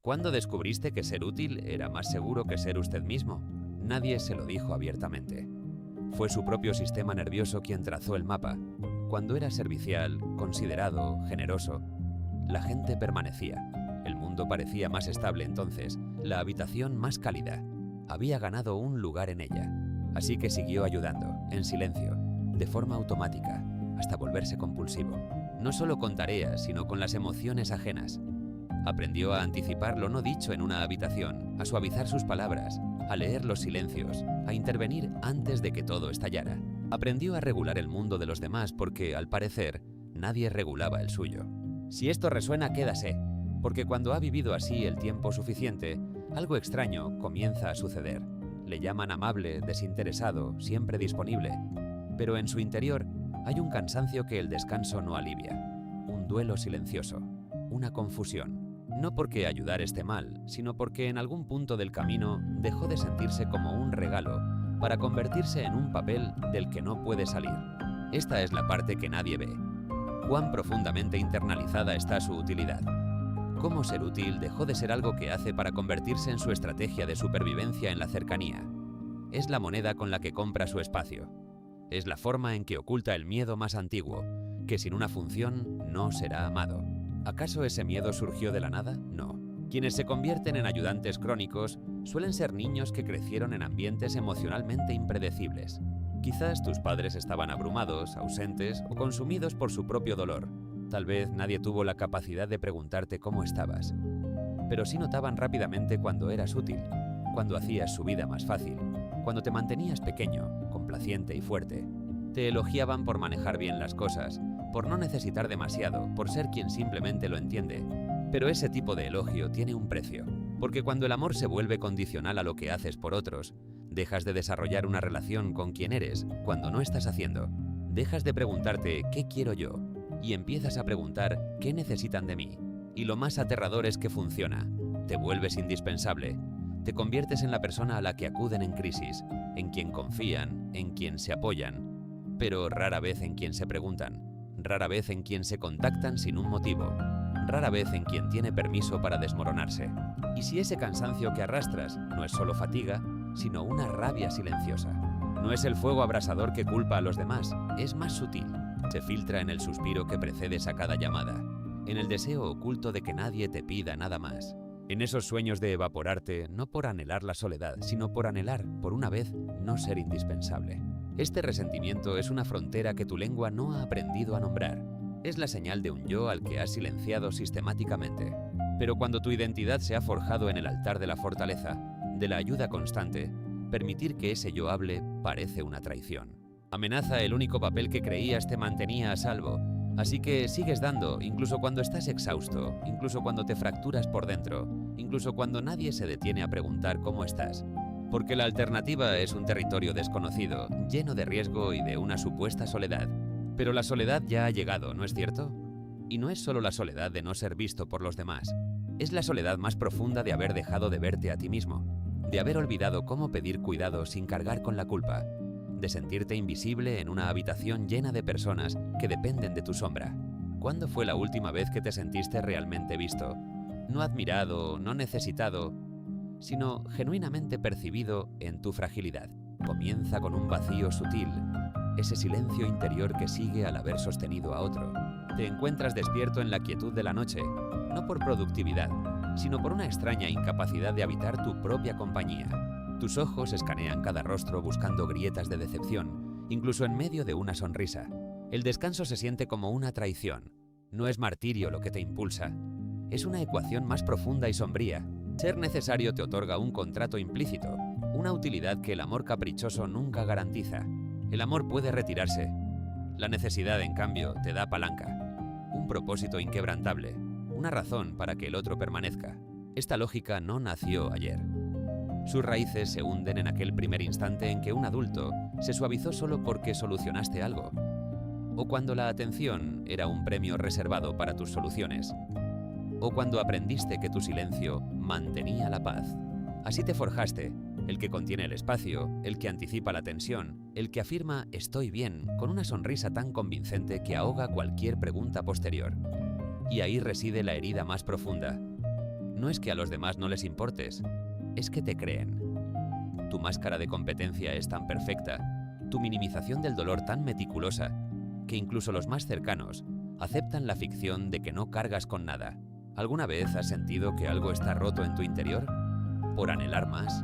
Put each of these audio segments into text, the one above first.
¿Cuándo descubriste que ser útil era más seguro que ser usted mismo? Nadie se lo dijo abiertamente. Fue su propio sistema nervioso quien trazó el mapa. Cuando era servicial, considerado, generoso, la gente permanecía. El mundo parecía más estable entonces, la habitación más cálida. Había ganado un lugar en ella. Así que siguió ayudando, en silencio, de forma automática, hasta volverse compulsivo. No solo con tareas, sino con las emociones ajenas. Aprendió a anticipar lo no dicho en una habitación, a suavizar sus palabras, a leer los silencios, a intervenir antes de que todo estallara. Aprendió a regular el mundo de los demás porque, al parecer, nadie regulaba el suyo. Si esto resuena, quédase, porque cuando ha vivido así el tiempo suficiente, algo extraño comienza a suceder. Le llaman amable, desinteresado, siempre disponible. Pero en su interior hay un cansancio que el descanso no alivia. Un duelo silencioso, una confusión. No porque ayudar esté mal, sino porque en algún punto del camino dejó de sentirse como un regalo para convertirse en un papel del que no puede salir. Esta es la parte que nadie ve. Cuán profundamente internalizada está su utilidad. Cómo ser útil dejó de ser algo que hace para convertirse en su estrategia de supervivencia en la cercanía. Es la moneda con la que compra su espacio. Es la forma en que oculta el miedo más antiguo, que sin una función no será amado. ¿Acaso ese miedo surgió de la nada? No. Quienes se convierten en ayudantes crónicos suelen ser niños que crecieron en ambientes emocionalmente impredecibles. Quizás tus padres estaban abrumados, ausentes o consumidos por su propio dolor. Tal vez nadie tuvo la capacidad de preguntarte cómo estabas. Pero sí notaban rápidamente cuando eras útil, cuando hacías su vida más fácil, cuando te mantenías pequeño, complaciente y fuerte. Te elogiaban por manejar bien las cosas, por no necesitar demasiado, por ser quien simplemente lo entiende. Pero ese tipo de elogio tiene un precio, porque cuando el amor se vuelve condicional a lo que haces por otros, dejas de desarrollar una relación con quien eres cuando no estás haciendo. Dejas de preguntarte ¿qué quiero yo? Y empiezas a preguntar ¿qué necesitan de mí? Y lo más aterrador es que funciona. Te vuelves indispensable. Te conviertes en la persona a la que acuden en crisis, en quien confían, en quien se apoyan, pero rara vez en quien se preguntan. Rara vez en quien se contactan sin un motivo, rara vez en quien tiene permiso para desmoronarse. Y si ese cansancio que arrastras no es solo fatiga, sino una rabia silenciosa. No es el fuego abrasador que culpa a los demás, es más sutil. Se filtra en el suspiro que precedes a cada llamada, en el deseo oculto de que nadie te pida nada más. En esos sueños de evaporarte, no por anhelar la soledad, sino por anhelar, por una vez, no ser indispensable. Este resentimiento es una frontera que tu lengua no ha aprendido a nombrar. Es la señal de un yo al que has silenciado sistemáticamente. Pero cuando tu identidad se ha forjado en el altar de la fortaleza, de la ayuda constante, permitir que ese yo hable parece una traición. Amenaza el único papel que creías te mantenía a salvo. Así que sigues dando, incluso cuando estás exhausto, incluso cuando te fracturas por dentro, incluso cuando nadie se detiene a preguntar cómo estás. Porque la alternativa es un territorio desconocido, lleno de riesgo y de una supuesta soledad. Pero la soledad ya ha llegado, ¿no es cierto? Y no es solo la soledad de no ser visto por los demás. Es la soledad más profunda de haber dejado de verte a ti mismo, de haber olvidado cómo pedir cuidado sin cargar con la culpa, de sentirte invisible en una habitación llena de personas que dependen de tu sombra. ¿Cuándo fue la última vez que te sentiste realmente visto? No admirado, no necesitado, sino genuinamente percibido en tu fragilidad. Comienza con un vacío sutil, ese silencio interior que sigue al haber sostenido a otro. Te encuentras despierto en la quietud de la noche, no por productividad, sino por una extraña incapacidad de habitar tu propia compañía. Tus ojos escanean cada rostro buscando grietas de decepción, incluso en medio de una sonrisa. El descanso se siente como una traición. No es martirio lo que te impulsa. Es una ecuación más profunda y sombría. Ser necesario te otorga un contrato implícito, una utilidad que el amor caprichoso nunca garantiza. El amor puede retirarse. La necesidad, en cambio, te da palanca, un propósito inquebrantable, una razón para que el otro permanezca. Esta lógica no nació ayer. Sus raíces se hunden en aquel primer instante en que un adulto se suavizó solo porque solucionaste algo, o cuando la atención era un premio reservado para tus soluciones, o cuando aprendiste que tu silencio mantenía la paz. Así te forjaste, el que contiene el espacio, el que anticipa la tensión, el que afirma «estoy bien» con una sonrisa tan convincente que ahoga cualquier pregunta posterior. Y ahí reside la herida más profunda. no es que a los demás no les importes, es que te creen. Tu máscara de competencia es tan perfecta, tu minimización del dolor tan meticulosa, que incluso los más cercanos aceptan la ficción de que no cargas con nada. ¿Alguna vez has sentido que algo está roto en tu interior? ¿Por anhelar más?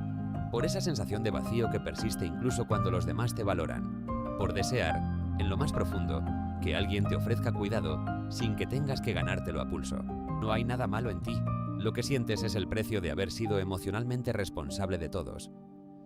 ¿Por esa sensación de vacío que persiste incluso cuando los demás te valoran? ¿Por desear, en lo más profundo, que alguien te ofrezca cuidado sin que tengas que ganártelo a pulso? No hay nada malo en ti. Lo que sientes es el precio de haber sido emocionalmente responsable de todos,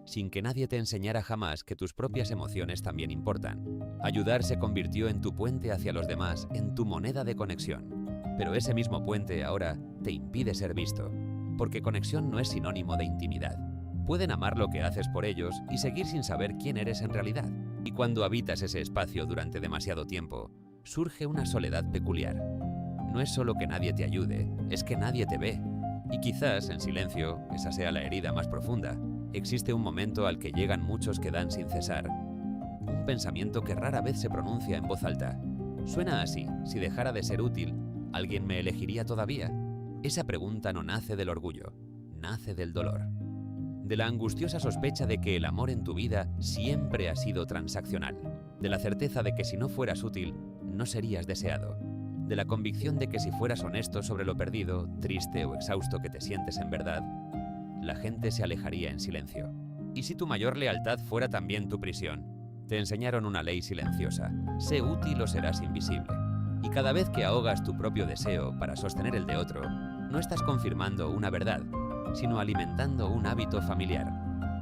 sin que nadie te enseñara jamás que tus propias emociones también importan. Ayudar se convirtió en tu puente hacia los demás, en tu moneda de conexión. Pero ese mismo puente ahora te impide ser visto, porque conexión no es sinónimo de intimidad. Pueden amar lo que haces por ellos y seguir sin saber quién eres en realidad. Y cuando habitas ese espacio durante demasiado tiempo, surge una soledad peculiar. No es solo que nadie te ayude, es que nadie te ve. Y quizás, en silencio, esa sea la herida más profunda. Existe un momento al que llegan muchos que dan sin cesar. Un pensamiento que rara vez se pronuncia en voz alta. Suena así: si dejara de ser útil, ¿alguien me elegiría todavía? Esa pregunta no nace del orgullo, nace del dolor. De la angustiosa sospecha de que el amor en tu vida siempre ha sido transaccional. De la certeza de que si no fueras útil, no serías deseado. De la convicción de que si fueras honesto sobre lo perdido, triste o exhausto que te sientes en verdad, la gente se alejaría en silencio. ¿Y si tu mayor lealtad fuera también tu prisión? Te enseñaron una ley silenciosa: sé útil o serás invisible. Y cada vez que ahogas tu propio deseo para sostener el de otro, no estás confirmando una verdad, sino alimentando un hábito familiar.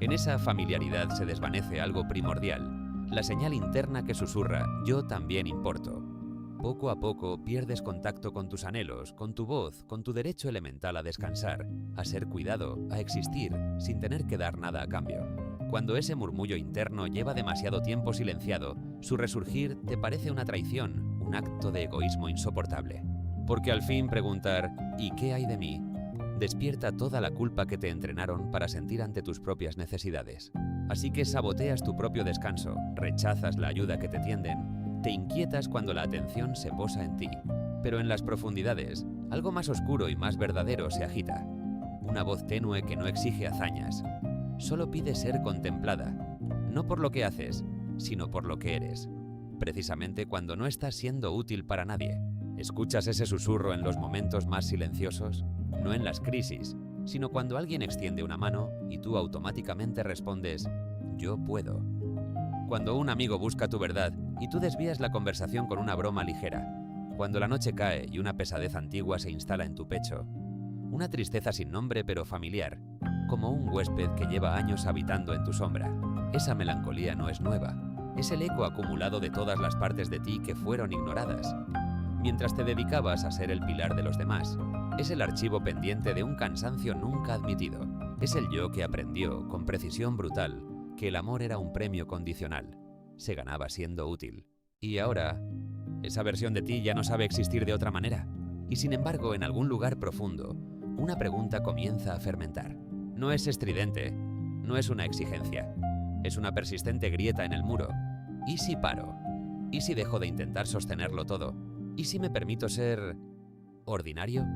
En esa familiaridad se desvanece algo primordial, la señal interna que susurra: yo también importo. Poco a poco pierdes contacto con tus anhelos, con tu voz, con tu derecho elemental a descansar, a ser cuidado, a existir, sin tener que dar nada a cambio. Cuando ese murmullo interno lleva demasiado tiempo silenciado, su resurgir te parece una traición, un acto de egoísmo insoportable. Porque al fin preguntar ¿y qué hay de mí?, despierta toda la culpa que te entrenaron para sentir ante tus propias necesidades. Así que saboteas tu propio descanso, rechazas la ayuda que te tienden, te inquietas cuando la atención se posa en ti. Pero en las profundidades, algo más oscuro y más verdadero se agita. Una voz tenue que no exige hazañas. Solo pide ser contemplada, no por lo que haces, sino por lo que eres. Precisamente cuando no estás siendo útil para nadie. ¿Escuchas ese susurro en los momentos más silenciosos? No en las crisis, sino cuando alguien extiende una mano y tú automáticamente respondes: yo puedo. Cuando un amigo busca tu verdad y tú desvías la conversación con una broma ligera. Cuando la noche cae y una pesadez antigua se instala en tu pecho. Una tristeza sin nombre pero familiar, como un huésped que lleva años habitando en tu sombra. Esa melancolía no es nueva, es el eco acumulado de todas las partes de ti que fueron ignoradas. Mientras te dedicabas a ser el pilar de los demás, es el archivo pendiente de un cansancio nunca admitido. Es el yo que aprendió, con precisión brutal, que el amor era un premio condicional. Se ganaba siendo útil. Y ahora, esa versión de ti ya no sabe existir de otra manera. Y sin embargo, en algún lugar profundo, una pregunta comienza a fermentar. No es estridente, no es una exigencia. Es una persistente grieta en el muro. ¿Y si paro? ¿Y si dejo de intentar sostenerlo todo? ¿Y si me permito ser ordinario?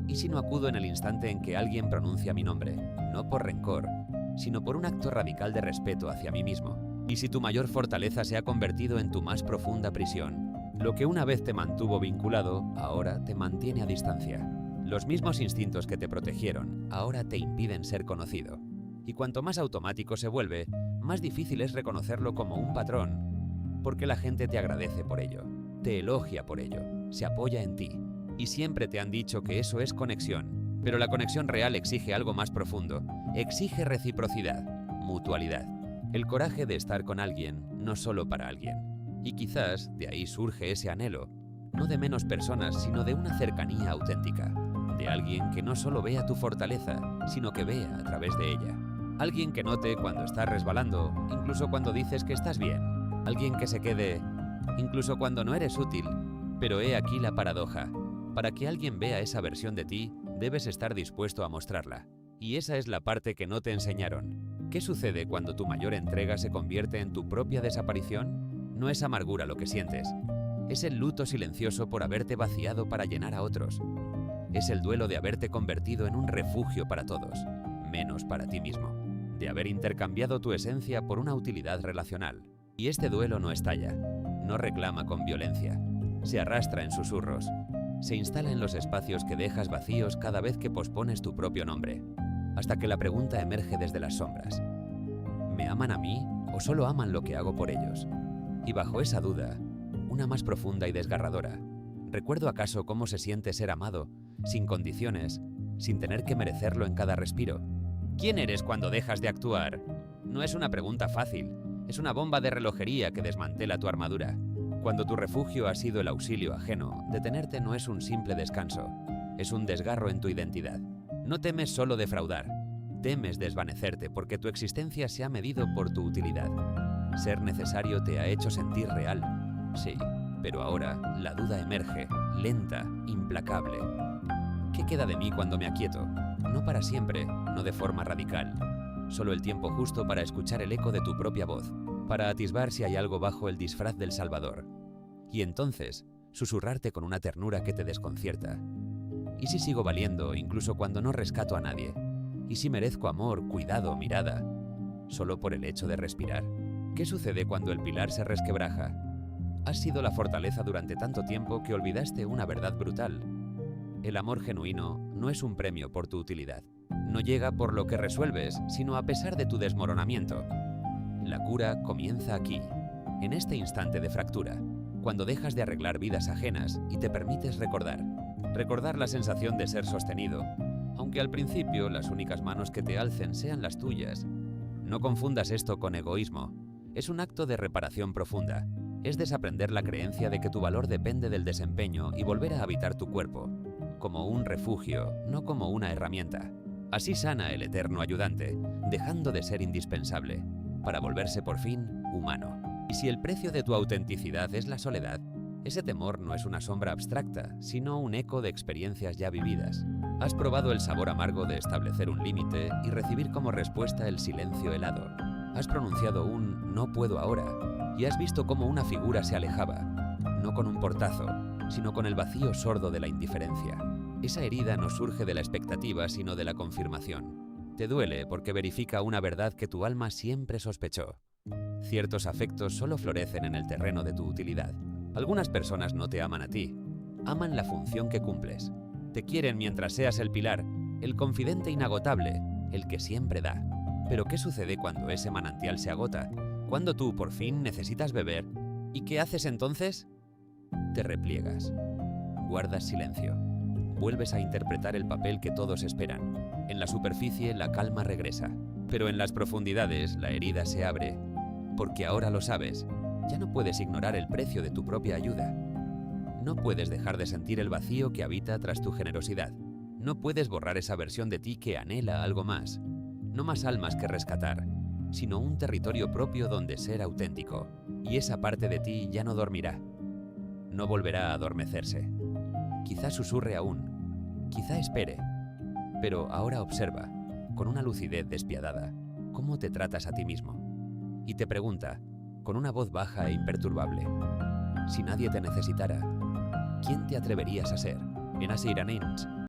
¿Y si no acudo en el instante en que alguien pronuncia mi nombre? No por rencor, sino por un acto radical de respeto hacia mí mismo. ¿Y si tu mayor fortaleza se ha convertido en tu más profunda prisión? Lo que una vez te mantuvo vinculado, ahora te mantiene a distancia. Los mismos instintos que te protegieron, ahora te impiden ser conocido. Y cuanto más automático se vuelve, más difícil es reconocerlo como un patrón, porque la gente te agradece por ello, te elogia por ello, se apoya en ti. Y siempre te han dicho que eso es conexión, pero la conexión real exige algo más profundo, exige reciprocidad, mutualidad, el coraje de estar con alguien, no solo para alguien. Y quizás de ahí surge ese anhelo, no de menos personas, sino de una cercanía auténtica, de alguien que no solo vea tu fortaleza, sino que vea a través de ella. Alguien que note cuando estás resbalando, incluso cuando dices que estás bien. Alguien que se quede, incluso cuando no eres útil. Pero he aquí la paradoja. Para que alguien vea esa versión de ti, debes estar dispuesto a mostrarla. Y esa es la parte que no te enseñaron. ¿Qué sucede cuando tu mayor entrega se convierte en tu propia desaparición? No es amargura lo que sientes. Es el luto silencioso por haberte vaciado para llenar a otros. Es el duelo de haberte convertido en un refugio para todos, menos para ti mismo, de haber intercambiado tu esencia por una utilidad relacional. Y este duelo no estalla, no reclama con violencia, se arrastra en susurros, se instala en los espacios que dejas vacíos cada vez que pospones tu propio nombre, hasta que la pregunta emerge desde las sombras. ¿Me aman a mí o solo aman lo que hago por ellos? Y bajo esa duda, una más profunda y desgarradora, ¿recuerdo acaso cómo se siente ser amado, sin condiciones, sin tener que merecerlo en cada respiro? ¿Quién eres cuando dejas de actuar? No es una pregunta fácil, es una bomba de relojería que desmantela tu armadura. Cuando tu refugio ha sido el auxilio ajeno, detenerte no es un simple descanso, es un desgarro en tu identidad. No temes solo defraudar, temes desvanecerte porque tu existencia se ha medido por tu utilidad. Ser necesario te ha hecho sentir real, sí, pero ahora la duda emerge, lenta, implacable. ¿Qué queda de mí cuando me aquieto? No para siempre, no de forma radical. Solo el tiempo justo para escuchar el eco de tu propia voz, para atisbar si hay algo bajo el disfraz del Salvador. Y entonces, susurrarte con una ternura que te desconcierta. ¿Y si sigo valiendo incluso cuando no rescato a nadie? ¿Y si merezco amor, cuidado, mirada? ¿Solo por el hecho de respirar? ¿Qué sucede cuando el pilar se resquebraja? Has sido la fortaleza durante tanto tiempo que olvidaste una verdad brutal. El amor genuino no es un premio por tu utilidad. No llega por lo que resuelves, sino a pesar de tu desmoronamiento. La cura comienza aquí, en este instante de fractura, cuando dejas de arreglar vidas ajenas y te permites recordar. Recordar la sensación de ser sostenido, aunque al principio las únicas manos que te alcen sean las tuyas. No confundas esto con egoísmo. Es un acto de reparación profunda. Es desaprender la creencia de que tu valor depende del desempeño y volver a habitar tu cuerpo, como un refugio, no como una herramienta. Así sana el eterno ayudante, dejando de ser indispensable, para volverse por fin humano. Y si el precio de tu autenticidad es la soledad, ese temor no es una sombra abstracta, sino un eco de experiencias ya vividas. Has probado el sabor amargo de establecer un límite y recibir como respuesta el silencio helado. Has pronunciado un "no puedo ahora" y has visto cómo una figura se alejaba, no con un portazo, sino con el vacío sordo de la indiferencia. Esa herida no surge de la expectativa, sino de la confirmación. Te duele porque verifica una verdad que tu alma siempre sospechó. Ciertos afectos solo florecen en el terreno de tu utilidad. Algunas personas no te aman a ti, aman la función que cumples. Te quieren mientras seas el pilar, el confidente inagotable, el que siempre da. Pero ¿qué sucede cuando ese manantial se agota? Cuando tú, por fin, necesitas beber. ¿Y qué haces entonces? Te repliegas. Guardas silencio. Vuelves a interpretar el papel que todos esperan. En la superficie, la calma regresa. Pero en las profundidades, la herida se abre. Porque ahora lo sabes. Ya no puedes ignorar el precio de tu propia ayuda. No puedes dejar de sentir el vacío que habita tras tu generosidad. No puedes borrar esa versión de ti que anhela algo más. No más almas que rescatar, sino un territorio propio donde ser auténtico. Y esa parte de ti ya no dormirá. No volverá a adormecerse. Quizá susurre aún, quizá espere. Pero ahora observa, con una lucidez despiadada, cómo te tratas a ti mismo. Y te pregunta, con una voz baja e imperturbable, si nadie te necesitara, ¿quién te atreverías a ser? En Así Iranins,